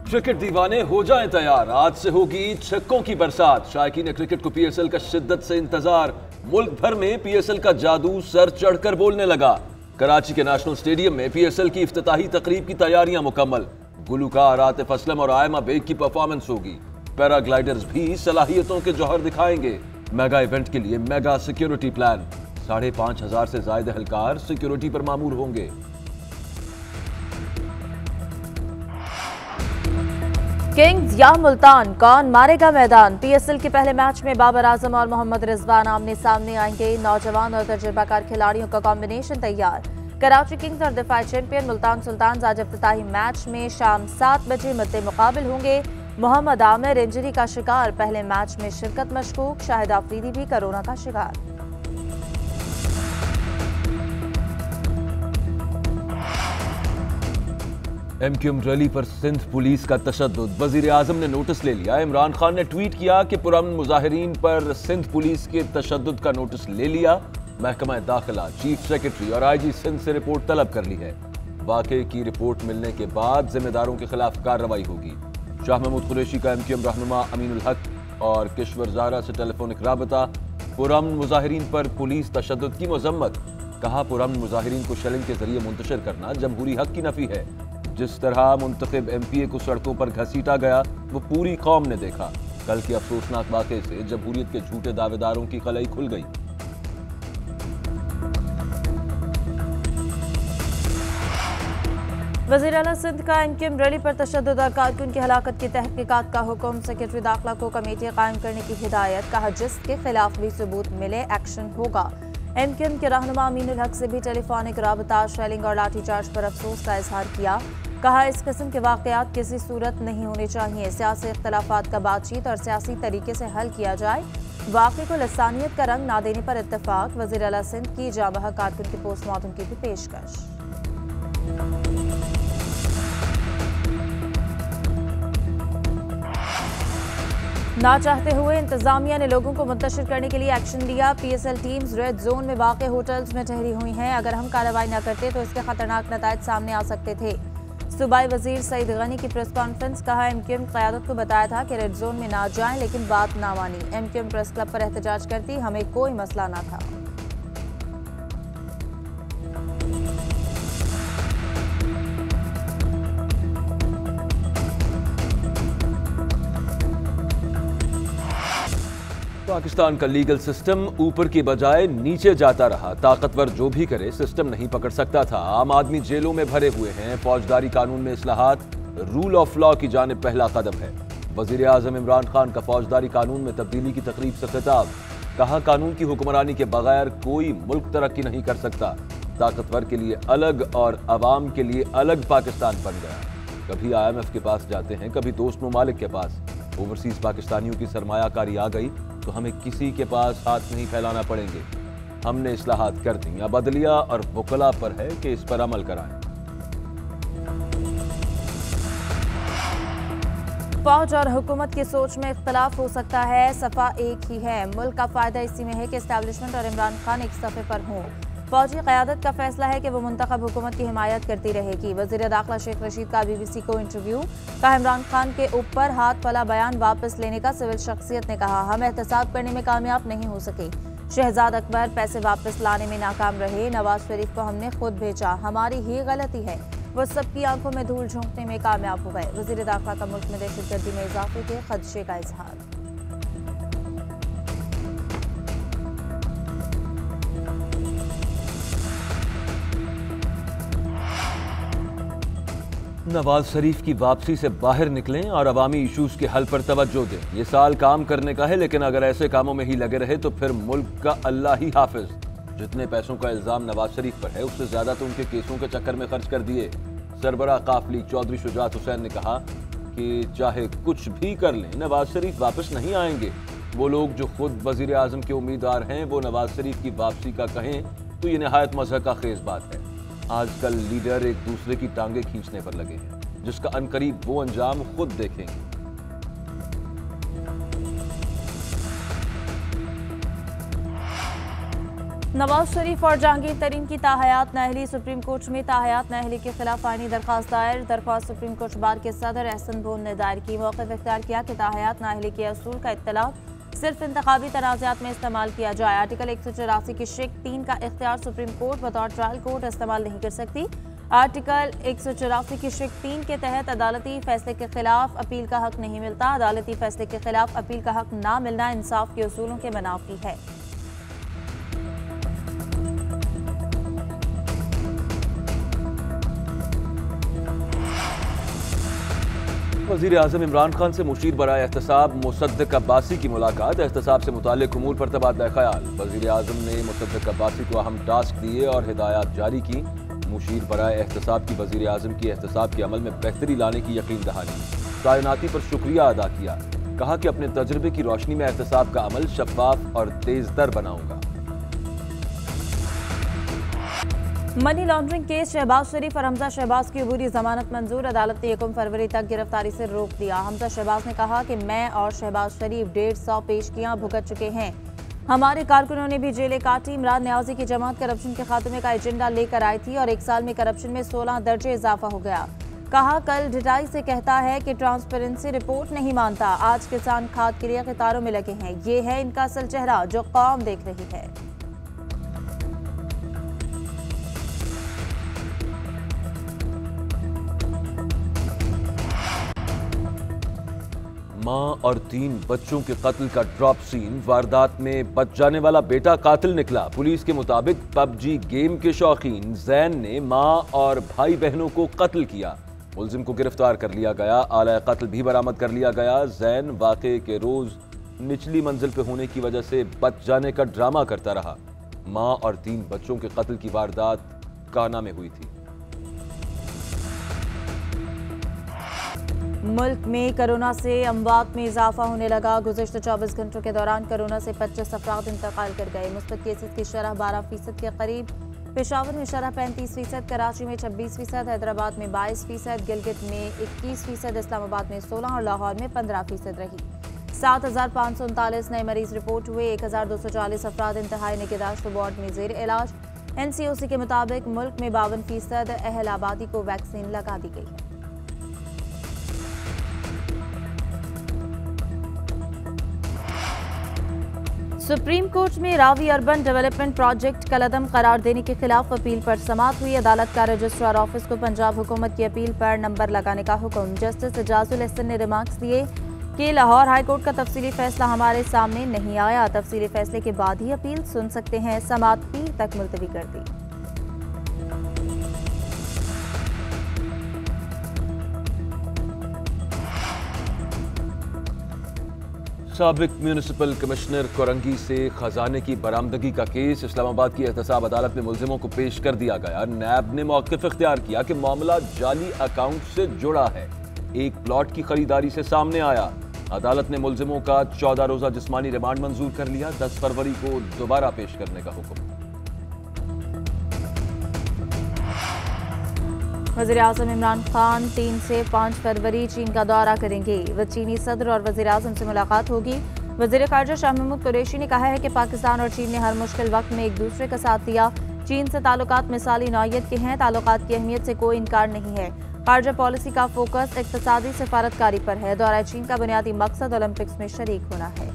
Cricket दीवाने हो जाएं तैयार, आज से होगी छक्कों की बरसात। शायकीन क्रिकेट को पीएसएल का शिद्दत से इंतजार। मुल्क भर में पीएसएल का जादू सर चढ़कर बोलने लगा। कराची के नेशनल स्टेडियम में पीएसएल की इफ्तिताही तकरीब की तैयारियां मुकम्मल। गुलूकार आतिफ असलम और आयमा बेग की परफॉर्मेंस होगी। पैराग्लाइडर्स भी सलाहियतों के जौहर दिखाएंगे। मेगा इवेंट के लिए मेगा सिक्योरिटी प्लान। 5,500 से ज्यादा एहलकार सिक्योरिटी पर मामूर होंगे। किंग्स या मुल्तान, कौन मारेगा मैदान? पीएसएल के पहले मैच में बाबर आजम और मोहम्मद रिजवान आमने सामने आएंगे। नौजवान और तजुर्बाकार खिलाड़ियों का कॉम्बिनेशन तैयार। कराची किंग्स और दिफाई चैंपियन मुल्तान सुल्तान आज इफ्तिताही मैच में शाम 7 बजे मद्दे मुकाबिल होंगे। मोहम्मद आमिर इंजरी का शिकार, पहले मैच में शिरकत मशकूक। शाहिद आफरीदी भी कोरोना का शिकार। एमक्यूएम रैली पर सिंध पुलिस का तशद्दुद। वजीर आजम ने नोटिस ले लिया। इमरान खान ने ट्वीट किया कि पुरअमन मुजाहिरीन पर सिंध पुलिस के तशद्दुद का नोटिस ले लिया। महकमा दाखिला, चीफ सेक्रेटरी और आईजी सिंध से रिपोर्ट तलब कर ली है। वाकये की रिपोर्ट मिलने के बाद जिम्मेदारों के खिलाफ कार्रवाई होगी। शाह महमूद कुरैशी का एमक्यूएम रहनुमा अमीनुल हक और किश्वर ज़ाहरा से टेलीफोनिक राबता। पुरअमन मुजाहिरीन पर पुलिस तशद्दुद की मजम्मत। कहा, पुरअमन मुजाहिरीन को शेलिंग के जरिए मुंतशिर करना जमहूरी हक की नफी है। जिस तरह मुंतखब एमपीए को सड़कों पर घसीटा गया वो पूरी कौम ने देखा। कल के अफसोसनाक वाक़े से जमहूरियत के झूठे दावेदारों की कलई खुल गई। वज़ीर आला सिंध का एमक्यूएम रैली पर तशद्दुद और कारकुन की हलाकत की तहकीकात का हुक्म। सेक्रेटरी दाखिला को कमेटी कायम करने की हिदायत। कहा, जिसके खिलाफ भी सबूत मिले एक्शन होगा। एमक्यूएम के रहनुमा अमीनुल हक से भी टेलीफोनिक राबता। शेलिंग और लाठीचार्ज पर अफसोस का इजहार किया। कहा, इस किस्म के वाकयात किसी सूरत नहीं होने चाहिए। सियासी इख्तलाफात का बातचीत और सियासी तरीके से हल किया जाए। वाक़े को लसानियत का रंग ना देने पर इत्तफाक। वज़ीर आला सिंध की जाबहा कारकुन के पोस्टमार्टम की भी पेशकश। ना चाहते हुए इंतजामिया ने लोगों को मुंतशिर करने के लिए एक्शन लिया। पीएसएल टीम्स रेड जोन में वाक़ होटल्स में ठहरी हुई हैं। अगर हम कार्रवाई न करते तो इसके खतरनाक नतायज सामने आ सकते थे। सूबाई वजीर सईद गनी की प्रेस कॉन्फ्रेंस। कहा, एमक्यूएम क़यादत को बताया था कि रेड जोन में ना जाएं, लेकिन बात ना मानी। एमक्यूएम प्रेस क्लब पर एहतजाज करती, हमें कोई मसला ना था। पाकिस्तान का लीगल सिस्टम ऊपर की बजाय नीचे जाता रहा। ताकतवर जो भी करे सिस्टम नहीं पकड़ सकता था। आम आदमी जेलों में भरे हुए हैं। फौजदारी कानून में इस्लाहात रूल ऑफ लॉ की जानिब पहला कदम है। वजीर आजम इमरान खान का फौजदारी कानून में तब्दीली की तकरीब से खिताब। कहा, कानून की हुक्मरानी के बगैर कोई मुल्क तरक्की नहीं कर सकता। ताकतवर के लिए अलग और अवाम के लिए अलग पाकिस्तान बन गया। कभी IMF के पास जाते हैं, कभी दोस्त ममालिक के पास। ओवरसीज पाकिस्तानियों की सरमायाकारी आ गई तो हमें किसी के पास हाथ नहीं फैलाना पड़ेंगे। हमने इस्लाहात कर दी। अब अदलिया और वकला पर है कि इस पर अमल कराएं। फौज और हुकूमत की सोच में इख्तलाफ हो सकता है, सफा एक ही है। मुल्क का फायदा इसी में है कि एस्टैब्लिशमेंट और इमरान खान एक सफ़े पर हों। फौजी क़यादत का फैसला है कि वो मुंतखब हुकूमत की हिमायत करती रहेगी। वज़ीर दाखिला शेख रशीद का BBC को इंटरव्यू। कहा, इमरान खान के ऊपर हाथ वाला बयान वापस लेने का सिविल शख्सियत ने कहा, हम एहतसाब करने में कामयाब नहीं हो सके। शहजाद अकबर पैसे वापस लाने में नाकाम रहे। नवाज शरीफ को हमने खुद भेजा, हमारी ही गलती है। वो सबकी आंखों में धूल झोंकने में कामयाब हो गए। वज़ीर दाखिला का मुल्क में दहशतगर्दी में इजाफे के खदशे का इजहार। नवाज शरीफ की वापसी से बाहर निकलें और अवामी इशूज के हल पर तवज्जो दें। ये साल काम करने का है, लेकिन अगर ऐसे कामों में ही लगे रहे तो फिर मुल्क का अल्लाह ही हाफिज। जितने पैसों का इल्जाम नवाज शरीफ पर है उससे ज्यादा तो उनके केसों के चक्कर में खर्च कर दिए। सरबराह काफ लीग चौधरी शुजात हुसैन ने कहा कि चाहे कुछ भी कर लें, नवाज शरीफ वापस नहीं आएंगे। वो लोग जो खुद वजीर आजम के उम्मीदवार हैं वो नवाज शरीफ की वापसी का कहें तो ये नहायत मज़हक का खेज बात है। आजकल लीडर एक दूसरे की टांगे खींचने पर लगे हैं, जिसका अनकरीब वो अंजाम खुद देखेंगे। नवाज शरीफ और जहांगीर तरीन की ताहयात नाअहली। सुप्रीम कोर्ट में ताहयात नाअहली के खिलाफ आईनी दरख्वास्त दायर। दरख्वास्त सुप्रीम कोर्ट बार के सदर एहसन बोन ने दायर की। मौक़िफ़ इख्तियार किया कि ताहयात नाअहली के असूल का इत्तलाफ सिर्फ इंतखाबी तनाज़ात में इस्तेमाल किया जाए। आर्टिकल 184 की शिक 3 का इख्तियार सुप्रीम कोर्ट बतौर ट्रायल कोर्ट इस्तेमाल नहीं कर सकती। आर्टिकल 184 की शिक 3 के तहत अदालती फैसले के खिलाफ अपील का हक नहीं मिलता। अदालती फैसले के खिलाफ अपील का हक ना मिलना इंसाफ के उसूलों के मुनाफी है। वज़ीर आज़म इमरान खान से मुशीर बराए एहतसाब मुसद्दिक़ अब्बासी की मुलाकात। एहतसाब से मुताल्लिक़ उमूर पर तबादला ख्याल। वज़ीर आज़म ने मुसद्दिक़ अब्बासी को अहम टास्क दिए और हिदायत जारी की। मुशीर बराए एहतसाब की वज़ीर आज़म की एहतसाब के अमल में बेहतरी लाने की यकीन दहानी। तैनाती पर शुक्रिया अदा किया। कहा कि अपने तजुर्बे की रोशनी में एहतसाब का अमल शफाफ और तेज तर बनाऊंगा। मनी लॉन्ड्रिंग केस शहबाज शरीफ और हमजा शहबाज की अबूरी जमानत मंजूर। अदालत ने 1 फरवरी तक गिरफ्तारी से रोक दिया। हमजा शहबाज ने कहा कि मैं और शहबाज शरीफ 150 पेशगियां भुगत चुके हैं। हमारे कारकुनों ने भी जेलें काटी। इमरान न्याजी की जमात करप्शन के खात्मे का एजेंडा लेकर आई थी और 1 साल में करप्शन में 16 दर्जे इजाफा हो गया। कहा कल ढिठाई से कहता है कि ट्रांसपेरेंसी रिपोर्ट नहीं मानता। आज किसान खाद के लिए कतारों में लगे हैं। ये है इनका असल चेहरा जो कौम देख रही है। मां और 3 बच्चों के कत्ल का ड्रॉप सीन। वारदात में बच जाने वाला बेटा कातिल निकला। पुलिस के मुताबिक पबजी गेम के शौकीन जैन ने मां और भाई बहनों को कत्ल किया। मुलजिम को गिरफ्तार कर लिया गया। आला कत्ल भी बरामद कर लिया गया। जैन वाक़े के रोज निचली मंजिल पे होने की वजह से बच जाने का ड्रामा करता रहा। मां और 3 बच्चों के कत्ल की वारदात काना में हुई थी। मुल्क में कोरोना से अमवात में इजाफा होने लगा। गुज़िश्ता 24 घंटों के दौरान कोरोना से 25 अफराद इंतकाल कर गए। मुस्बत केसेस की शरह 12% के करीब। पेशावर में शरह 35%, कराची में 26%, हैदराबाद में 22%, गिलगित में 21%, इस्लामाबाद में 16 और लाहौर में 15% रही। 7,539 नए मरीज रिपोर्ट हुए। 1,240 अफराद इंतहाई निगहदाश्त वार्ड में ज़ेर इलाज। NCOC के मुताबिक मुल्क में 52% अहल आबादी को वैक्सीन लगा दी गई है। सुप्रीम कोर्ट में रावी अर्बन डेवलपमेंट प्रोजेक्ट कलअदम करार देने के खिलाफ अपील पर समाअत हुई। अदालत का रजिस्ट्रार ऑफिस को पंजाब हुकूमत की अपील पर नंबर लगाने का हुक्म। जस्टिस एजाजुल हसन ने रिमार्क्स दिए कि लाहौर हाईकोर्ट का तफसीली फैसला हमारे सामने नहीं आया। तफसीली फैसले के बाद ही अपील सुन सकते हैं। समाअत पीर तक मुलतवी कर दी। साबिक म्यूनिसिपल कमिश्नर कोरंगी से खजाने की बरामदगी का केस। इस्लामाबाद की एहतसाब अदालत में मुलजिमों को पेश कर दिया गया। नैब ने मौक़िफ़ इख्तियार किया कि मामला जाली अकाउंट से जुड़ा है। एक प्लॉट की खरीदारी से सामने आया। अदालत ने मुलजिमों का 14 रोज़ा जिस्मानी रिमांड मंजूर कर लिया। 10 फरवरी को दोबारा पेश करने का हुक्म। वज़ीर आज़म इमरान खान 3 से 5 फरवरी चीन का दौरा करेंगे। वह चीनी सदर और वज़ीर आज़म से मुलाकात होगी। वज़ीर ख़ारजा शाह महमूद कुरैशी ने कहा है कि पाकिस्तान और चीन ने हर मुश्किल वक्त में एक दूसरे का साथ दिया। चीन से ताल्लुकात मिसाली नौइयत के हैं। ताल्लुकात की अहमियत से कोई इनकार नहीं है। ख़ारजा पॉलिसी का फोकस इक़्तिसादी सिफारतकारी पर है। दौरा चीन का बुनियादी मकसद ओलंपिक्स में शरीक होना है।